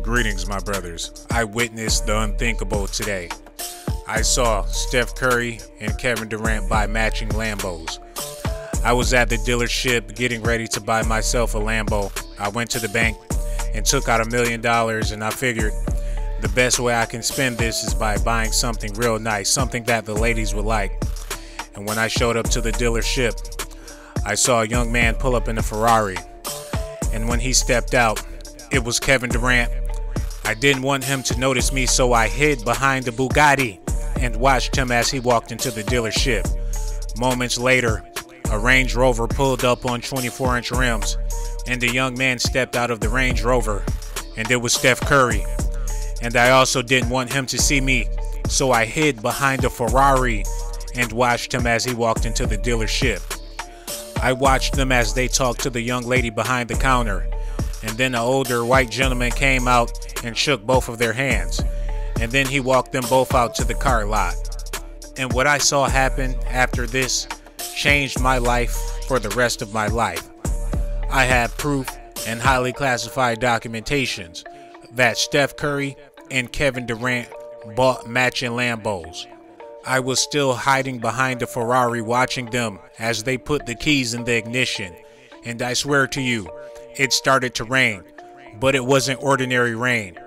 Greetings, my brothers. I witnessed the unthinkable today. I saw Steph Curry and Kevin Durant buy matching Lambos. I was at the dealership getting ready to buy myself a Lambo. I went to the bank and took out $1 million, and I figured the best way I can spend this is by buying something real nice, something that the ladies would like. And when I showed up to the dealership, I saw a young man pull up in a Ferrari. And when he stepped out, it was Kevin Durant. I didn't want him to notice me, so I hid behind the Bugatti and watched him as he walked into the dealership. Moments later, a Range Rover pulled up on 24-inch rims, and the young man stepped out of the Range Rover, and it was Steph Curry. And I also didn't want him to see me, so I hid behind the Ferrari and watched him as he walked into the dealership. I watched them as they talked to the young lady behind the counter, and then an older white gentleman came out and shook both of their hands, and then he walked them both out to the car lot. And what I saw happen after this changed my life for the rest of my life. I have proof and highly classified documentations that Steph Curry and Kevin Durant bought matching Lambos. I was still hiding behind the Ferrari watching them as they put the keys in the ignition, and I swear to you, it started to rain, but it wasn't ordinary rain.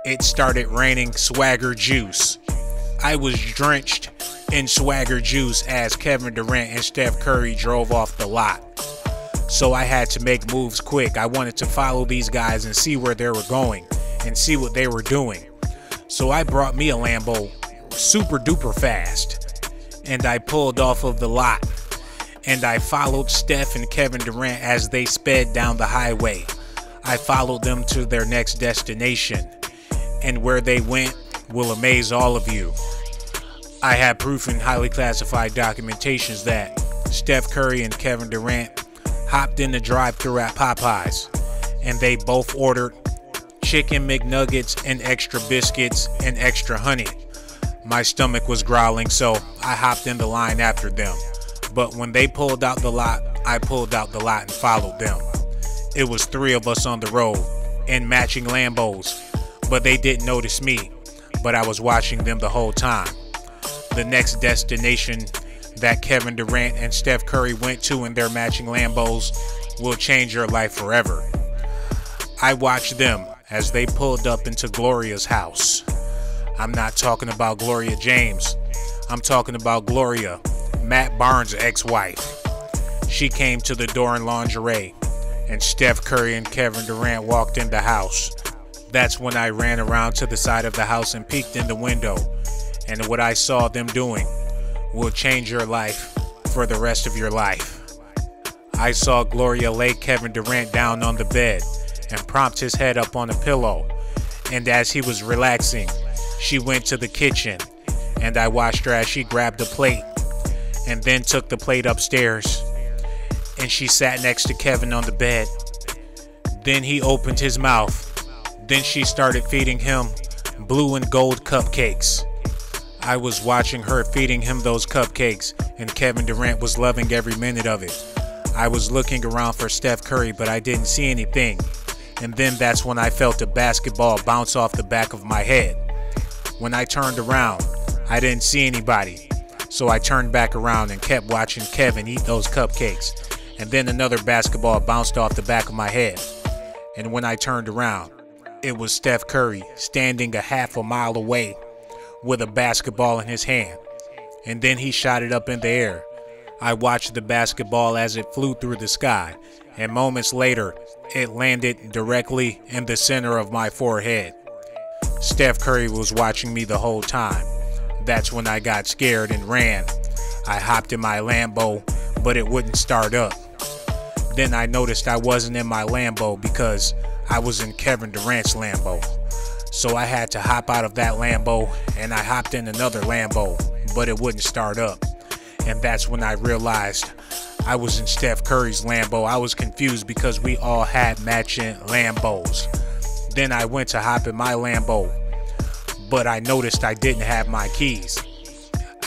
It started raining swagger juice. I was drenched in swagger juice as Kevin Durant and Steph Curry drove off the lot. So I had to make moves quick. I wanted to follow these guys and see where they were going and see what they were doing. So I brought me a Lambo super duper fast, and I pulled off of the lot, and I followed Steph and Kevin Durant as they sped down the highway. I followed them to their next destination, and where they went will amaze all of you. I have proof and highly classified documentations that Steph Curry and Kevin Durant hopped in the drive-thru at Popeyes, and they both ordered chicken McNuggets and extra biscuits and extra honey. My stomach was growling, so I hopped in the line after them. But when they pulled out the lot, I pulled out the lot and followed them. It was 3 of us on the road in matching Lambos, but they didn't notice me, but I was watching them the whole time. The next destination that Kevin Durant and Steph Curry went to in their matching Lambos will change your life forever. I watched them as they pulled up into Gloria's house. I'm not talking about Gloria James. I'm talking about Gloria, Matt Barnes' ex-wife. She came to the door in lingerie, and Steph Curry and Kevin Durant walked in the house. That's when I ran around to the side of the house and peeked in the window, and what I saw them doing will change your life for the rest of your life. I saw Gloria lay Kevin Durant down on the bed and prop his head up on a pillow, and as he was relaxing, she went to the kitchen, and I watched her as she grabbed a plate and then took the plate upstairs, and she sat next to Kevin on the bed. Then he opened his mouth. Then she started feeding him blue and gold cupcakes. I was watching her feeding him those cupcakes, and Kevin Durant was loving every minute of it. I was looking around for Steph Curry, but I didn't see anything. And then that's when I felt a basketball bounce off the back of my head. When I turned around, I didn't see anybody. So I turned back around and kept watching Kevin eat those cupcakes. And then another basketball bounced off the back of my head. And when I turned around, it was Steph Curry standing a half a mile away with a basketball in his hand. And then he shot it up in the air. I watched the basketball as it flew through the sky, and moments later, it landed directly in the center of my forehead. Steph Curry was watching me the whole time. That's when I got scared and ran. I hopped in my Lambo, but it wouldn't start up. Then I noticed I wasn't in my Lambo because I was in Kevin Durant's Lambo. So I had to hop out of that Lambo, and I hopped in another Lambo, but it wouldn't start up. And that's when I realized I was in Steph Curry's Lambo. I was confused because we all had matching Lambos. Then I went to hop in my Lambo, but I noticed I didn't have my keys.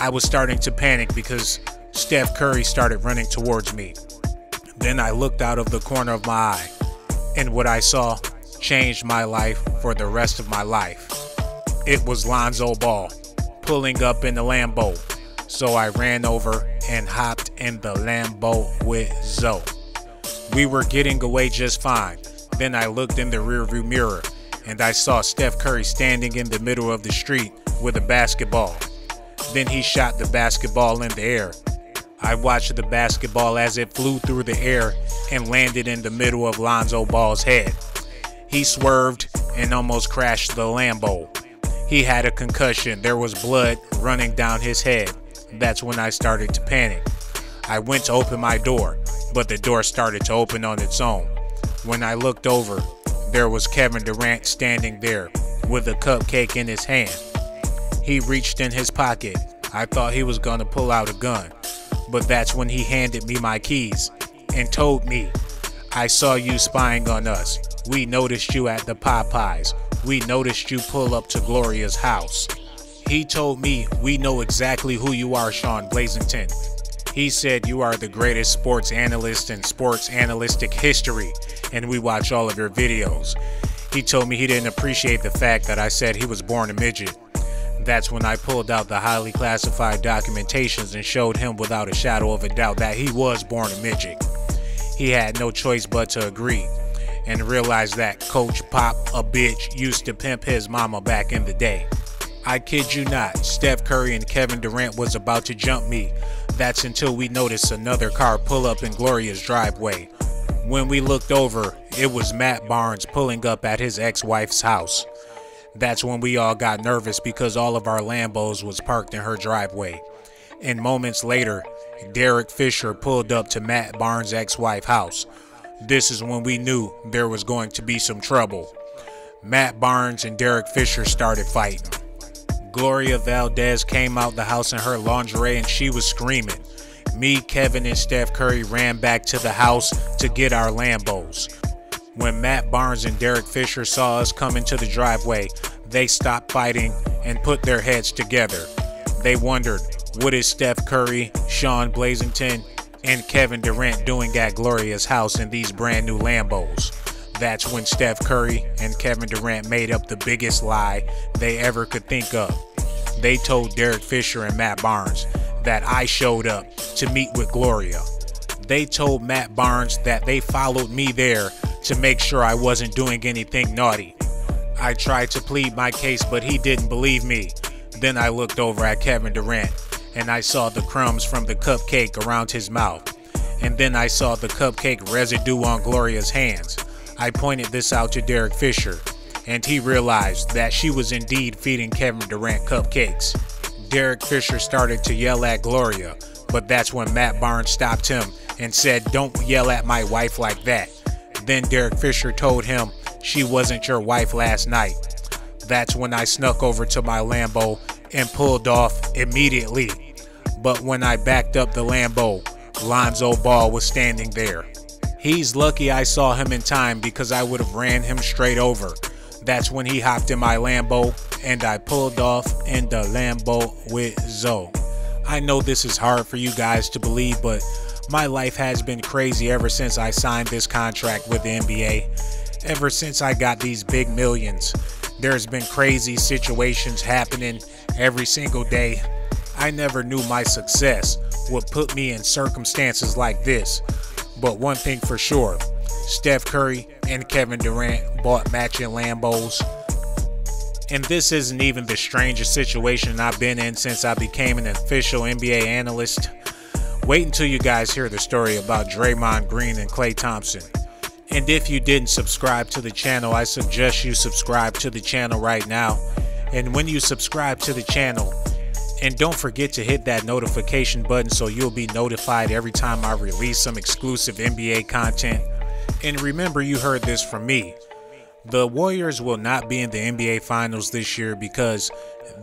I was starting to panic because Steph Curry started running towards me. Then I looked out of the corner of my eye, and what I saw changed my life for the rest of my life. It was Lonzo Ball pulling up in the Lambo. So I ran over and hopped in the Lambo with Zoe. We were getting away just fine. Then I looked in the rearview mirror and I saw Steph Curry standing in the middle of the street with a basketball. Then he shot the basketball in the air. I watched the basketball as it flew through the air and landed in the middle of Lonzo Ball's head. He swerved and almost crashed the Lambo. He had a concussion. There was blood running down his head. That's when I started to panic. I went to open my door, but the door started to open on its own. When I looked over, there was Kevin Durant standing there with a cupcake in his hand. He reached in his pocket. I thought he was gonna pull out a gun, but that's when he handed me my keys and told me, "I saw you spying on us. We noticed you at the Popeyes. We noticed you pull up to Gloria's house." He told me, "We know exactly who you are, Sean Blazington." He said, "You are the greatest sports analyst in sports analytic history, and we watch all of your videos." He told me he didn't appreciate the fact that I said he was born a midget. That's when I pulled out the highly classified documentations and showed him without a shadow of a doubt that he was born a midget. He had no choice but to agree and realize that Coach Pop a bitch used to pimp his mama back in the day. I kid you not, Steph Curry and Kevin Durant was about to jump me. That's until we noticed another car pull up in Gloria's driveway. When we looked over, it was Matt Barnes pulling up at his ex-wife's house. That's when we all got nervous because all of our Lambos was parked in her driveway. And moments later, Derek Fisher pulled up to Matt Barnes' ex-wife's house. This is when we knew there was going to be some trouble. Matt Barnes and Derek Fisher started fighting. Gloria Valdez came out the house in her lingerie and she was screaming. Me, Kevin, and Steph Curry ran back to the house to get our Lambos. When Matt Barnes and Derek Fisher saw us come into the driveway, they stopped fighting and put their heads together. They wondered, what is Steph Curry, Sean Blazington, and Kevin Durant doing at Gloria's house in these brand new Lambos? That's when Steph Curry and Kevin Durant made up the biggest lie they ever could think of. They told Derek Fisher and Matt Barnes that I showed up to meet with Gloria. They told Matt Barnes that they followed me there to make sure I wasn't doing anything naughty. I tried to plead my case, but he didn't believe me. Then I looked over at Kevin Durant and I saw the crumbs from the cupcake around his mouth. And then I saw the cupcake residue on Gloria's hands. I pointed this out to Derek Fisher, and he realized that she was indeed feeding Kevin Durant cupcakes. Derek Fisher started to yell at Gloria, but that's when Matt Barnes stopped him and said, "Don't yell at my wife like that." Then Derek Fisher told him, "She wasn't your wife last night." That's when I snuck over to my Lambo and pulled off immediately. But when I backed up the Lambo, Lonzo Ball was standing there. He's lucky I saw him in time because I would have ran him straight over. That's when he hopped in my Lambo and I pulled off in the Lambo with Zoe. I know this is hard for you guys to believe, but my life has been crazy ever since I signed this contract with the NBA. Ever since I got these big millions, there's been crazy situations happening every single day. I never knew my success would put me in circumstances like this. But one thing for sure, Steph Curry and Kevin Durant bought matching Lambos. And this isn't even the strangest situation I've been in since I became an official NBA analyst. Wait until you guys hear the story about Draymond Green and Klay Thompson. And if you didn't subscribe to the channel, I suggest you subscribe to the channel right now. And when you subscribe to the channel, and don't forget to hit that notification button so you'll be notified every time I release some exclusive NBA content. And remember, you heard this from me. The Warriors will not be in the NBA Finals this year because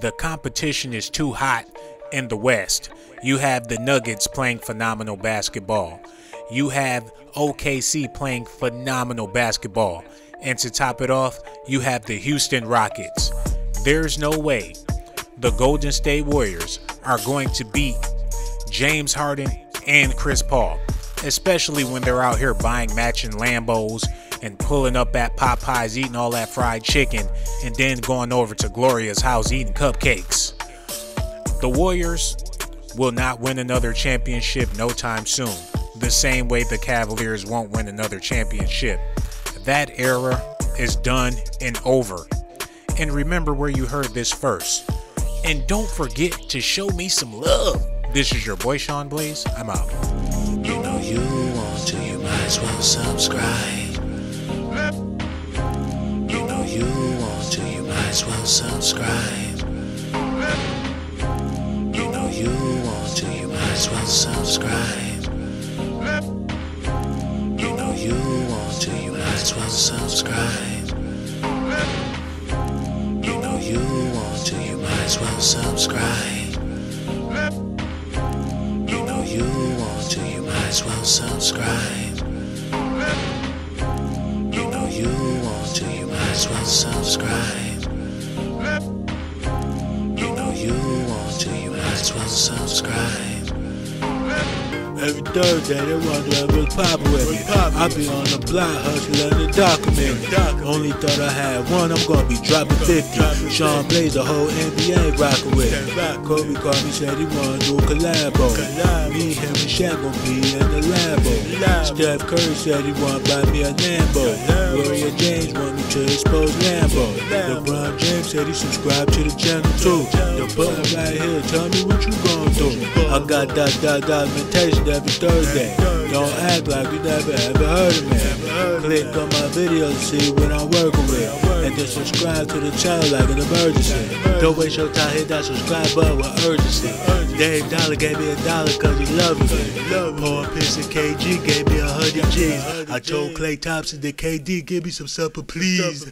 the competition is too hot in the West. You have the Nuggets playing phenomenal basketball. You have OKC playing phenomenal basketball. And to top it off, you have the Houston Rockets. There's no way the Golden State Warriors are going to beat James Harden and Chris Paul, especially when they're out here buying matching Lambos and pulling up at Popeyes eating all that fried chicken and then going over to Gloria's house eating cupcakes. The Warriors will not win another championship no time soon, the same way the Cavaliers won't win another championship. That era is done and over. And remember where you heard this first. And don't forget to show me some love. This is your boy Sean Blaze. I'm out. You know you want to, you might as well subscribe. You know you want to, you might as well subscribe. You know you want to, you might as well subscribe. You know you want to, you might as well subscribe. You know you want to, you might as well subscribe. You know you want to, you might as well subscribe. You know you want to, you might as well subscribe. You know you want to, you might as well subscribe. Every Thursday they wonder if it's poppin' with me. I be on the block hustling the documentary. Only thought I had one, I'm gonna be dropping 50. Sean Blaze, the whole NBA rockin' with me. Kobe called me, said he wanna do a collabo. Me, him, and Shaq gon' be in the Lambo. Steph Curry said he wanna buy me a Lambo. Warrior James want me to expose Lambo. LeBron James said he subscribed to the channel too. The button right here, tell me what you gon' do. I got documentation every Thursday. Don't act like you never ever heard of me. Click on my videos to see what I'm working with. And then subscribe to the channel like an emergency. Don't waste your time, hit that subscribe button with urgency. Dave Dollar gave me $1 cause he loving me. Paul Pierce and KG gave me 100 G's. I told Clay Thompson that KD give me some supper please.